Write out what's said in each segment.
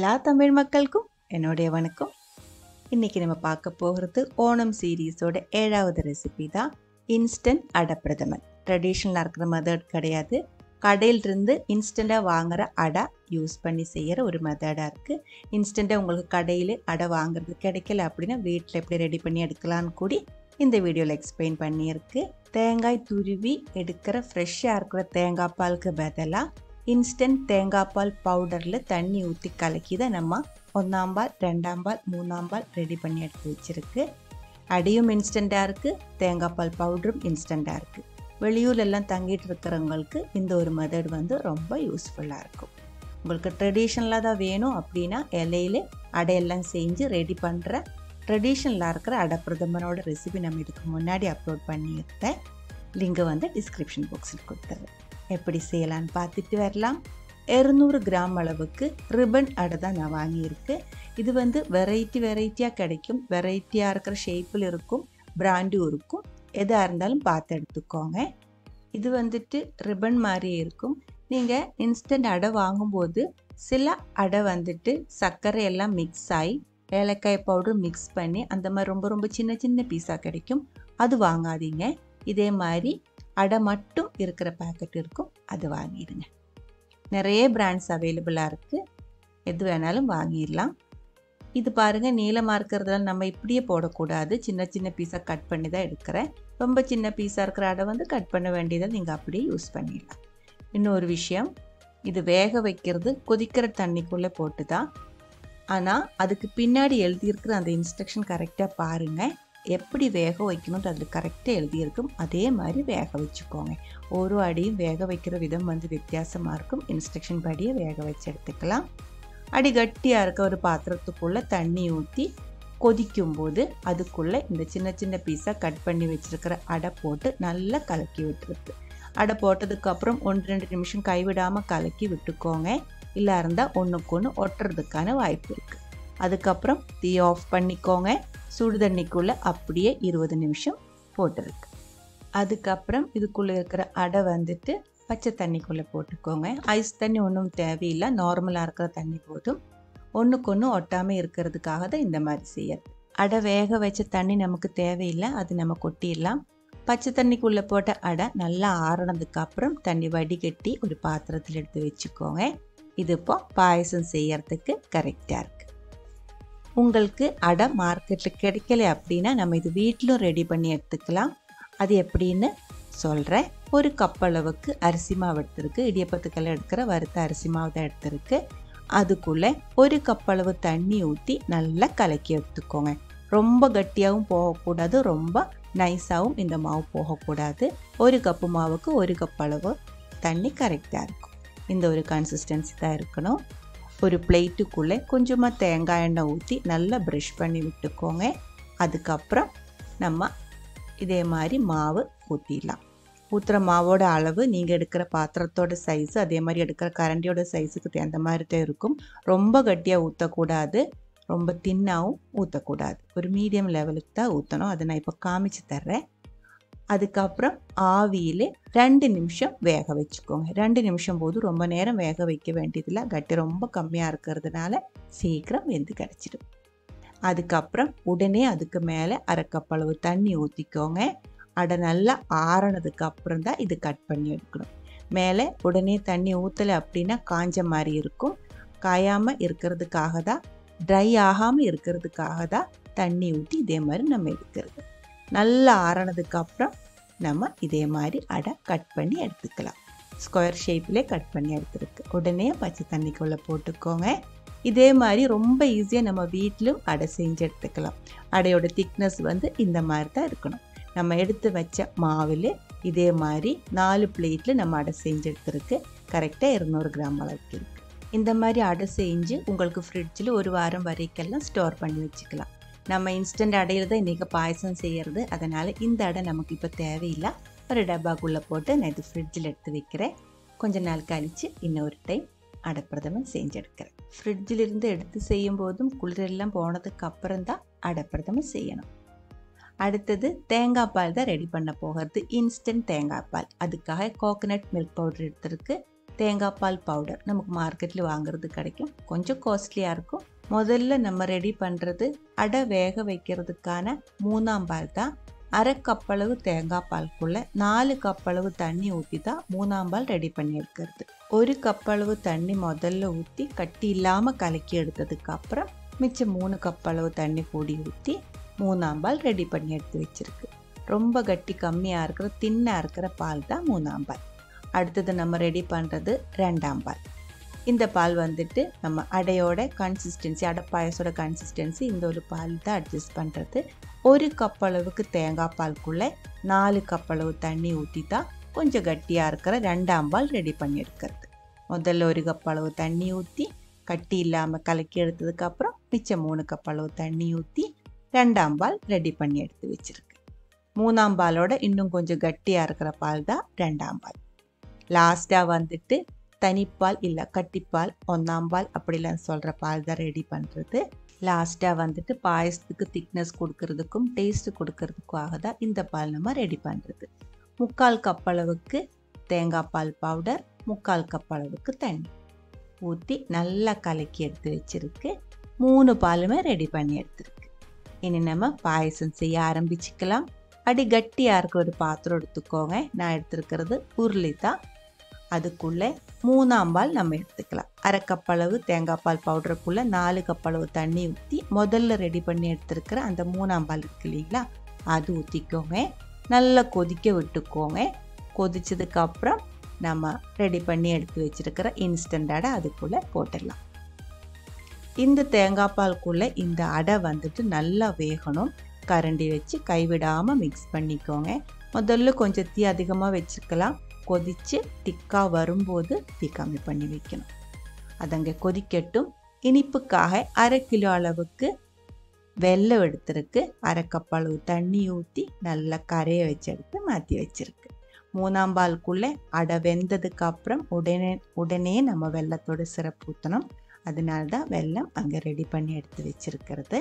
எல்லா தமிழ் மக்களுக்கும் என்னுடைய வணக்கம். இன்றைக்கி நம்ம பார்க்க போகிறது ஓணம் சீரீஸோட 7வது ரெசிபி தான் இன்ஸ்டன்ட் அடை பிரதமன். ட்ரெடிஷ்னலாக இருக்கிற மெத்தட் கிடையாது. கடையிலிருந்து இன்ஸ்டண்ட்டாக வாங்குகிற அடை யூஸ் பண்ணி செய்கிற ஒரு மெத்தடாக இருக்குது. இன்ஸ்டண்ட்டாக உங்களுக்கு கடையில் அடை வாங்குறது கிடைக்கல அப்படின்னா வீட்டில் எப்படி ரெடி பண்ணி எடுக்கலான்னு கூடி இந்த வீடியோவில் எக்ஸ்பிளைன் பண்ணியிருக்கு. தேங்காய் துருவி எடுக்கிற ஃப்ரெஷ்ஷாக இருக்கிற தேங்காய் பாலுக்கு பதிலாக இன்ஸ்டன்ட் தேங்காய் பால் பவுடரில் தண்ணி ஊற்றி கலக்கி தான் நம்ம 1ஆம் பால் 2ஆம் பால் 3ஆம் பால் ரெடி பண்ணி எடுத்து வச்சுருக்கு. அடியும் இன்ஸ்டண்ட்டாக இருக்குது, தேங்காய் பால் பவுடரும் இன்ஸ்டண்ட்டாக இருக்குது. வெளியூர்லாம் தங்கிட்டு இருக்கிறவங்களுக்கு இந்த ஒரு மெத்தட் வந்து ரொம்ப யூஸ்ஃபுல்லாக இருக்கும். உங்களுக்கு ட்ரெடிஷ்னலாக தான் வேணும் அப்படின்னா இலையில அடையெல்லாம் செஞ்சு ரெடி பண்ணுற ட்ரெடிஷ்னலாக இருக்கிற அடை பிரதமனோட ரெசிபி நம்ம இதுக்கு முன்னாடி அப்லோட் பண்ணியிருந்தேன். லிங்க் வந்து டிஸ்கிரிப்ஷன் பாக்ஸில் கொடுத்துருவேன். எப்படி செய்யலான்னு பார்த்துட்டு வரலாம். 200 கிராம் அளவுக்கு ரிப்பன் அடை தான் நான் வாங்கியிருக்கேன். இது வந்து வெரைட்டியாக கிடைக்கும். வெரைட்டியாக இருக்கிற ஷேப்பில் இருக்கும், பிராண்டும் இருக்கும். எதாக இருந்தாலும் பார்த்து எடுத்துக்கோங்க. இது வந்துட்டு ரிப்பன் மாதிரியே இருக்கும். நீங்கள் இன்ஸ்டன்ட் அடை வாங்கும்போது சில அடை வந்துட்டு சர்க்கரை எல்லாம் மிக்ஸ் ஆகி ஏலக்காய் பவுடர் மிக்ஸ் பண்ணி அந்த மாதிரி ரொம்ப ரொம்ப சின்ன சின்ன பீஸாக கிடைக்கும். அது வாங்காதீங்க. இதே மாதிரி அடை மட்டும் இருக்கிற பேக்கெட் இருக்கும், அது வாங்கிடுங்க. நிறைய பிராண்ட்ஸ் அவைலபிளாக இருக்குது, எது வேணாலும் வாங்கிடலாம். இது பாருங்கள், நீளமாக இருக்கிறதெல்லாம் நம்ம இப்படியே போடக்கூடாது. சின்ன சின்ன பீஸாக கட் பண்ணி தான் எடுக்கிறேன். ரொம்ப சின்ன பீஸாக இருக்கிற அடை வந்து கட் பண்ண வேண்டியதை நீங்கள் அப்படியே யூஸ் பண்ணிடலாம். இன்னொரு விஷயம், இது வேக வைக்கிறது கொதிக்கிற தண்ணிக்குள்ளே போட்டு தான். ஆனால் அதுக்கு பின்னாடி எழுதியிருக்கிற அந்த இன்ஸ்ட்ரக்ஷன் கரெக்டாக பாருங்கள். எப்படி வேக வைக்கணும்னு அதில் கரெக்டாக எழுதியிருக்கும், அதே மாதிரி வேக வச்சுக்கோங்க. ஒரு அடியும் வேக வைக்கிற விதம் வந்து வித்தியாசமாக இருக்கும். இன்ஸ்ட்ரக்ஷன் படியே வேக வச்சு எடுத்துக்கலாம். அடி கட்டியாக இருக்க ஒரு பாத்திரத்துக்குள்ளே தண்ணி ஊற்றி கொதிக்கும்போது அதுக்குள்ளே இந்த சின்ன சின்ன பீஸாக கட் பண்ணி வச்சுருக்கிற அடை போட்டு நல்லா கலக்கி விட்டுருக்கு. அடை போட்டதுக்கப்புறம் 1-2 நிமிஷம் கைவிடாமல் கலக்கி விட்டுக்கோங்க. இல்லை இருந்தால் ஒன்றுக்கு ஒன்று ஒட்டுறதுக்கான வாய்ப்பு இருக்குது. அதுக்கப்புறம் தீ ஆஃப் பண்ணிக்கோங்க. சுடு தண்ணிக்குள்ளே அப்படியே 20 நிமிஷம் போட்டுருக்கு. அதுக்கப்புறம் இதுக்குள்ளே இருக்கிற அடை வந்துட்டு பச்சை தண்ணிக்குள்ளே போட்டுக்கோங்க. ஐஸ் தண்ணி ஒன்றும் தேவையில்லை, நார்மலாக இருக்கிற தண்ணி போதும். ஒன்றுக்கு ஒன்று ஒட்டாமல் இருக்கிறதுக்காக தான் இந்த மாதிரி செய்யறது. அடை வேக வச்ச தண்ணி நமக்கு தேவையில்லை, அது நம்ம கொட்டிடலாம். பச்சை தண்ணிக்குள்ளே போட்ட அடை நல்லா ஆறினதுக்கப்புறம் தண்ணி வடிகட்டி ஒரு பாத்திரத்தில் எடுத்து வச்சுக்கோங்க. இது இப்போ பாயசம் செய்யறதுக்கு கரெக்டாக இருக்குது. உங்களுக்கு அடை மார்க்கெட்டில் கிடைக்கல அப்படின்னா நம்ம இது வீட்டிலும் ரெடி பண்ணி எடுத்துக்கலாம். அது எப்படின்னு சொல்கிறேன். ஒரு கப் அளவுக்கு அரிசி மாவு எடுத்துருக்கு. இடியப்பத்துக்கெல்லாம் எடுக்கிற வறுத்த அரிசி மாவு தான் எடுத்துருக்கு. அதுக்குள்ளே ஒரு கப் அளவு தண்ணி ஊற்றி நல்லா கலக்கி எடுத்துக்கோங்க. ரொம்ப கட்டியாகவும் போகக்கூடாது, ரொம்ப நைஸாகவும் இந்த மாவு போகக்கூடாது. ஒரு கப்பு மாவுக்கு ஒரு கப் அளவு தண்ணி கரெக்டாக இருக்கும். இந்த ஒரு கன்சிஸ்டன்சி தான் இருக்கணும். ஒரு பிளேட்டுக்குள்ளே கொஞ்சமாக தேங்காய் எண்ணெய் ஊற்றி நல்லா ப்ரஷ் பண்ணி விட்டுக்கோங்க. அதுக்கப்புறம் நம்ம இதே மாதிரி மாவு ஊற்றிடலாம். ஊற்றுற மாவோட அளவு நீங்கள் எடுக்கிற பாத்திரத்தோட சைஸு, அதே மாதிரி எடுக்கிற கரண்டியோட சைஸுக்கு தகுந்த மாதிரி தான் இருக்கும். ரொம்ப கட்டியாக ஊற்றக்கூடாது, ரொம்ப தின்னாகவும் ஊற்றக்கூடாது. ஒரு மீடியம் லெவலுக்கு தான் ஊற்றணும். அதை நான் இப்போ காமிச்சு தர்றேன். அதுக்கப்புறம் ஆவியில் 2 நிமிஷம் வேக வச்சுக்கோங்க. 2 நிமிஷம் போது ரொம்ப நேரம் வேக வைக்க வேண்டியதில்லை. கட்டி ரொம்ப கம்மியாக இருக்கிறதுனால சீக்கிரம் வெந்து கிடச்சிடும். அதுக்கப்புறம் உடனே அதுக்கு மேலே 1/2 கப் அளவு தண்ணி ஊற்றிக்கோங்க. அடை நல்லா ஆறினதுக்கு அப்புறம் தான் இது கட் பண்ணி எடுக்கணும். மேலே உடனே தண்ணி ஊற்றலை அப்படின்னா காஞ்ச மாதிரி இருக்கும். காயாமல் இருக்கிறதுக்காக தான், ட்ரை ஆகாமல் இருக்கிறதுக்காக தான் தண்ணி ஊற்றி இதே மாதிரி நம்ம எடுக்கிறது. நல்லா ஆறினதுக்கப்புறம் நம்ம இதே மாதிரி அடை கட் பண்ணி எடுத்துக்கலாம். ஸ்கொயர் ஷேப்பிலே கட் பண்ணி எடுத்துருக்கு. உடனே பச்சை தண்ணிக்குள்ளே போட்டுக்கோங்க. இதே மாதிரி ரொம்ப ஈஸியாக நம்ம வீட்டிலும் அடை செஞ்சு எடுத்துக்கலாம். அடையோட திக்னஸ் வந்து இந்த மாதிரி தான் இருக்கணும். நம்ம எடுத்து வச்ச மாவில் இதே மாதிரி 4 பிளேட்டில் நம்ம அடை செஞ்சு எடுத்துருக்கு. கரெக்டாக 200 கிராம் அளவுக்கு இருக்குது. இந்த மாதிரி அடை செஞ்சு உங்களுக்கு ஃப்ரிட்ஜில் ஒரு வாரம் வரைக்கெல்லாம் ஸ்டோர் பண்ணி வச்சுக்கலாம். நம்ம இன்ஸ்டன்ட் அடையில் தான் இன்றைக்கி பாயசம் செய்கிறது. அதனால் இந்த அடை நமக்கு இப்போ தேவையில்லை. ஒரு டப்பாக்குள்ளே போட்டு நான் இது ஃப்ரிட்ஜில் எடுத்து வைக்கிறேன். கொஞ்ச நாள் கழித்து இன்னொரு டைம் அடை பிரதமன் செஞ்சு எடுக்கிறேன். ஃப்ரிட்ஜிலிருந்து எடுத்து செய்யும் போதும் குளிரெல்லாம் போனதுக்கு அப்புறம் தான் அடை பிரதமன் செய்யணும். அடுத்தது தேங்காய் பால் தான் ரெடி பண்ண போகிறது. இன்ஸ்டன்ட் தேங்காய் பால். அதுக்காக கோகனட் மில்க் பவுடர் எடுத்துருக்கு. தேங்காய் பால் பவுடர் நமக்கு மார்க்கெட்டில் வாங்குறது கிடைக்கும். கொஞ்சம் காஸ்ட்லியாக இருக்கும். முதல்ல நம்ம ரெடி பண்ணுறது அடை வேக வைக்கிறதுக்கான 3ஆம் பால் தான். அரை கப்பளவு தேங்காய் பாலுக்குள்ளே 4 கப்பளவு தண்ணி ஊற்றி தான் 3ஆம் பால் ரெடி பண்ணி எடுக்கிறது. 1 கப்பளவு தண்ணி முதல்ல ஊற்றி கட்டி இல்லாமல் கலக்கி எடுத்ததுக்கப்புறம் மிச்சம் 3 கப்பளவு தண்ணி கூடி ஊற்றி 3ஆம் பால் ரெடி பண்ணி எடுத்து வச்சுருக்கு. ரொம்ப கட்டி கம்மியாக இருக்கிற தின்னாக இருக்கிற பால் தான் 3ஆம் பால். அடுத்தது நம்ம ரெடி பண்ணுறது 2ஆம் பால். இந்த பால் வந்துட்டு நம்ம அடையோட கன்சிஸ்டன்சி, அடை பாயசோட கன்சிஸ்டன்சி இந்த ஒரு பால் தான் அட்ஜஸ்ட் பண்ணுறது. 1 கப்பளவுக்கு தேங்காய் பாலுக்குள்ளே 4 கப்பளவு தண்ணி ஊற்றி தான் கொஞ்சம் கட்டியாக இருக்கிற 2ஆம் பால் ரெடி பண்ணி எடுக்கிறது. முதல்ல 1 கப்பளவு தண்ணி ஊற்றி கட்டி இல்லாமல் கலக்கி எடுத்ததுக்கப்புறம் மிச்சம் 3 கப்பளவு தண்ணி ஊற்றி 2ஆம் பால் ரெடி பண்ணி எடுத்து வச்சுருக்கு. 3ஆம் பாலோட இன்னும் கொஞ்சம் கட்டியாக இருக்கிற பால் தான் 2ஆம் பால். லாஸ்ட்டாக வந்துட்டு தனிப்பால் இல்லை கட்டிப்பால் 1ஆம் பால் அப்படிலாம் சொல்கிற பால் தான் ரெடி பண்ணுறது. லாஸ்ட்டாக வந்துட்டு பாயசத்துக்கு திக்னஸ் கொடுக்கறதுக்கும் டேஸ்ட்டு கொடுக்கறதுக்காக தான் இந்த பால் நம்ம ரெடி பண்ணுறது. 3/4 கப் அளவுக்கு தேங்காய் பால் பவுடர், 3/4 கப் அளவுக்கு தண்ணி ஊற்றி நல்லா கலக்கி எடுத்து வச்சுருக்கு. 3 பாலுமே ரெடி பண்ணி எடுத்துருக்கு. இனி நம்ம பாயசம் செய்ய ஆரம்பிச்சுக்கலாம். அடி கட்டியாக இருக்க ஒரு பாத்திரம் எடுத்துக்கோங்க. நான் எடுத்துருக்கிறது உருளி தான். அதுக்குள்ளே 3ஆம் பால் நம்ம எடுத்துக்கலாம். அரை கப் அளவு தேங்காய் பால் பவுடருக்குள்ளே 4 கப் அளவு தண்ணி ஊற்றி முதல்ல ரெடி பண்ணி எடுத்துருக்கிற அந்த 3ஆம் பால் இருக்கு இல்லைங்களா, அது ஊற்றிக்கோங்க. நல்லா கொதிக்க விட்டுக்கோங்க. கொதிச்சதுக்கப்புறம் நம்ம ரெடி பண்ணி எடுத்து வச்சுருக்கிற இன்ஸ்டன்ட் அடை அதுக்குள்ளே போட்டுடலாம். இந்த தேங்காய் பாலுக்குள்ளே இந்த அடை வந்துட்டு நல்லா வேகணும். கரண்டி வச்சு கைவிடாமல் மிக்ஸ் பண்ணிக்கோங்க. முதல்ல கொஞ்சம் தீ அதிகமாக வச்சுக்கலாம். கொதித்து திக்காக வரும்போது தீ கம்மி பண்ணி வைக்கணும். அதங்க கொதிக்கட்டும். இனிப்புக்காக 1/2 கிலோ அளவுக்கு வெல்லம் எடுத்துருக்கு. 1/2 கப் அளவு தண்ணி ஊற்றி நல்லா கரைய வச்சு எடுத்து மாற்றி வச்சுருக்கு. 3ஆம் பாலுக்குள்ளே அடை வெந்ததுக்கு அப்புறம் உடனே நம்ம வெல்லத்தோட சிரப்பு ஊற்றணும். அதனால தான் வெல்லம் அங்கே ரெடி பண்ணி எடுத்து வச்சுருக்கிறது.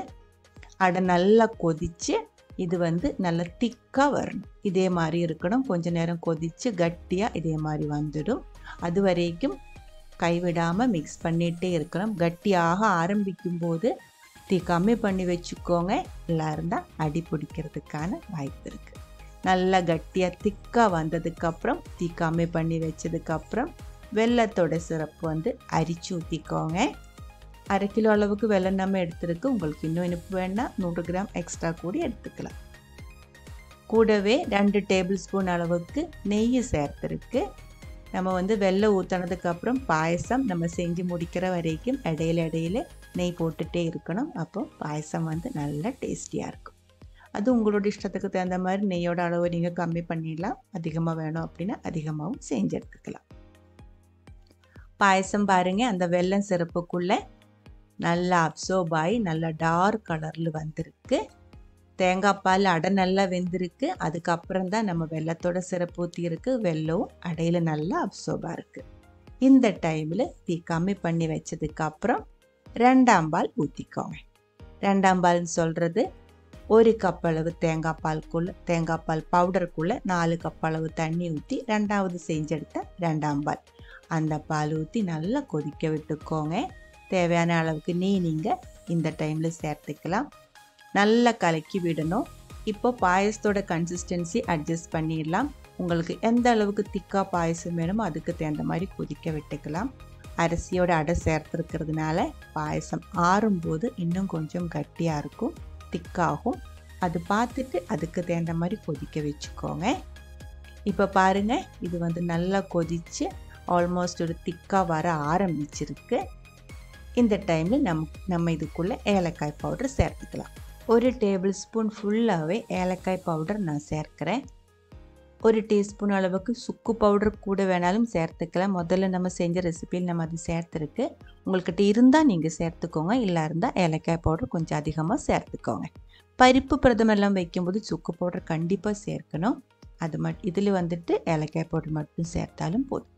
அடை நல்லா கொதித்து இது நல்லா திக்காக வரணும். இதே மாதிரி இருக்கணும். கொஞ்ச நேரம் கொதித்து கட்டியாக இதே மாதிரி வந்துடும். அது வரைக்கும் கைவிடாமல் மிக்ஸ் பண்ணிகிட்டே இருக்கணும். கட்டியாக ஆரம்பிக்கும் போது தீ கம்மி பண்ணி வச்சுக்கோங்க. இல்லை இருந்தால் அடி பிடிக்கிறதுக்கான வாய்ப்பு இருக்குது. நல்லா கட்டியாக திக்காக வந்ததுக்கப்புறம் தீ கம்மி பண்ணி வச்சதுக்கப்புறம் வெல்லத்தோட சிரப்பு அரிச்சு ஊற்றிக்கோங்க. 1/2 கிலோ அளவுக்கு வெல்லம் நம்ம எடுத்துருக்கு. உங்களுக்கு இன்னும் இனிப்பு வேணால் 100 கிராம் எக்ஸ்ட்ரா கூடி எடுத்துக்கலாம். கூடவே 2 டேபிள் ஸ்பூன் அளவுக்கு நெய் சேர்த்துருக்கு. நம்ம வெல்லம் ஊற்றினதுக்கப்புறம் பாயசம் நம்ம செஞ்சு முடிக்கிற வரைக்கும் இடையில நெய் போட்டுகிட்டே இருக்கணும். அப்போ பாயசம் நல்லா டேஸ்டியாக இருக்கும். அது உங்களோட இஷ்டத்துக்கு தகுந்த மாதிரி நெய்யோட அளவு நீங்கள் கம்மி பண்ணிடலாம். அதிகமாக வேணும் அப்படின்னா அதிகமாகவும் செஞ்சு எடுத்துக்கலாம். பாயசம் பாருங்கள், அந்த வெல்லம் சிரப்புக்குள்ளே நல்லா அப்சர்ப் ஆகி நல்லா டார்க் கலரில் வந்திருக்கு. தேங்காய் பால் அடை நல்லா வெந்திருக்கு. அதுக்கப்புறம் தான் நம்ம வெல்லத்தோட சிரப்பு ஊற்றிருக்கு. வெல்லம் அடையில் நல்லா அப்சர்பாக இருக்குது. இந்த டைமில் தீ கம்மி பண்ணி வச்சதுக்கப்புறம் 2ஆம் பால் ஊற்றிக்கோங்க. 2ஆம் பால்னு சொல்கிறது 1 கப் அளவு தேங்காய் பால் பவுடருக்குள்ளே 4 கப் அளவு தண்ணி ஊற்றி 2ஆவது செஞ்செடுத்த 2ஆம் பால். அந்த பால் ஊற்றி நல்லா கொதிக்க விட்டுக்கோங்க. தேவையான அளவுக்கு நீங்கள் இந்த டைமில் சேர்த்துக்கலாம். நல்லா கலக்கி விடணும். இப்போ பாயசத்தோட கன்சிஸ்டன்சி அட்ஜஸ்ட் பண்ணிடலாம். உங்களுக்கு எந்த அளவுக்கு திக்காக பாயசம் வேணுமோ அதுக்கு தகுந்த மாதிரி கொதிக்க விட்டுக்கலாம். அரிசியோட அடை சேர்த்துருக்கிறதுனால பாயசம் ஆறும்போது இன்னும் கொஞ்சம் கட்டியாக இருக்கும், திக்காகும். அது பார்த்துட்டு அதுக்கு தகுந்த மாதிரி கொதிக்க வச்சுக்கோங்க. இப்போ பாருங்கள், இது நல்லா கொதித்து ஆல்மோஸ்ட் ஒரு திக்காக வர ஆரம்பிச்சிருக்கு. இந்த டைமில் நம்ம இதுக்குள்ளே ஏலக்காய் பவுடர் சேர்த்துக்கலாம். 1 டேபிள் ஸ்பூன் ஃபுல்லாகவே ஏலக்காய் பவுடர் நான் சேர்க்குறேன். 1 டீஸ்பூன் அளவுக்கு சுக்கு பவுடர் கூட வேணாலும் சேர்த்துக்கலாம். முதல்ல நம்ம செஞ்ச ரெசிபியில் நம்ம அது சேர்த்துருக்கு. உங்கள்கிட்ட இருந்தால் நீங்கள் சேர்த்துக்கோங்க. இல்லை இருந்தால் ஏலக்காய் பவுடர் கொஞ்சம் அதிகமாக சேர்த்துக்கோங்க. பருப்பு பிரதமெல்லாம் வைக்கும்போது சுக்கு பவுடர் கண்டிப்பாக சேர்க்கணும். அது இதில் ஏலக்காய் பவுடர் மட்டும் சேர்த்தாலும் போதும்.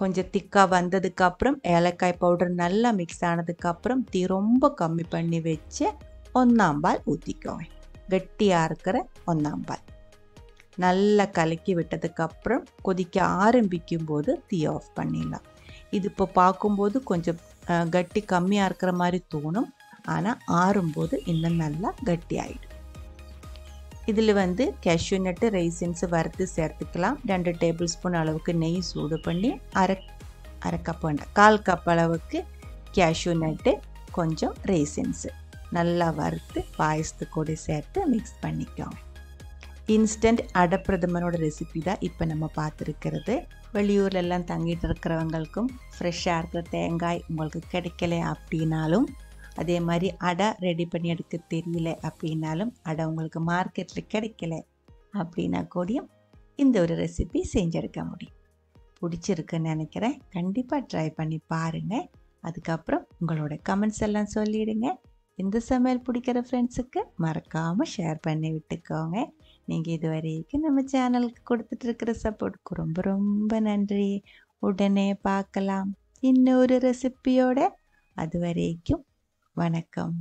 கொஞ்சம் திக்காக வந்ததுக்கப்புறம் ஏலக்காய் பவுடர் நல்லா மிக்ஸ் ஆனதுக்கப்புறம் தீ ரொம்ப கம்மி பண்ணி வச்சு 1ஆம் பால் ஊற்றிக்கோங்க. கட்டியாக இருக்கிற 1ஆம் பால். நல்லா கலக்கி விட்டதுக்கப்புறம் கொதிக்க ஆரம்பிக்கும் போது தீ ஆஃப் பண்ணிடலாம். இது இப்போ பார்க்கும்போது கொஞ்சம் கட்டி கம்மியாக இருக்கிற மாதிரி தோணும், ஆனால் ஆறும்போது இன்னும் நல்லா கட்டி ஆகிடும். இதில் கேஷ்யூ நட்டு ரைசின்ஸு வறுத்து சேர்த்துக்கலாம். 2 டேபிள் ஸ்பூன் அளவுக்கு நெய் சூடு பண்ணி அரை கப் வேண்டாம் 1/4 கப் அளவுக்கு கேஷ்யூ நட்டு கொஞ்சம் ரைசின்ஸு நல்லா வறுத்து பாயசத்து கூட சேர்த்து மிக்ஸ் பண்ணிக்கோங்க. இன்ஸ்டன்ட் அடப்பிரதமனோட ரெசிபி தான் இப்போ நம்ம பார்த்துருக்கிறது. வெளியூர்லெல்லாம் தங்கிட்டு இருக்கிறவங்களுக்கும் ஃப்ரெஷ்ஷாக இருக்கிற தேங்காய் உங்களுக்கு கிடைக்கல அப்படின்னாலும், அதே மாதிரி அடை ரெடி பண்ணி எடுக்க தெரியல அப்படின்னாலும், அடை உங்களுக்கு மார்க்கெட்டில் கிடைக்கல அப்படின்னா கூடயும் இந்த ஒரு ரெசிபி செஞ்செடுக்க முடியும். பிடிச்சிருக்குன்னு நினைக்கிறேன். கண்டிப்பாக ட்ரை பண்ணி பாருங்கள். அதுக்கப்புறம் உங்களோட கமெண்ட்ஸ் எல்லாம் சொல்லிவிடுங்க. இந்த சமையல் பிடிக்கிற ஃப்ரெண்ட்ஸுக்கு மறக்காமல் ஷேர் பண்ணி விட்டுக்கோங்க. நீங்கள் இது வரைக்கும் நம்ம சேனலுக்கு கொடுத்துட்ருக்கிற சப்போர்ட்டுக்கு ரொம்ப ரொம்ப நன்றி. உடனே பார்க்கலாம் இன்னொரு ரெசிபியோட. அது வரைக்கும் வணக்கம்.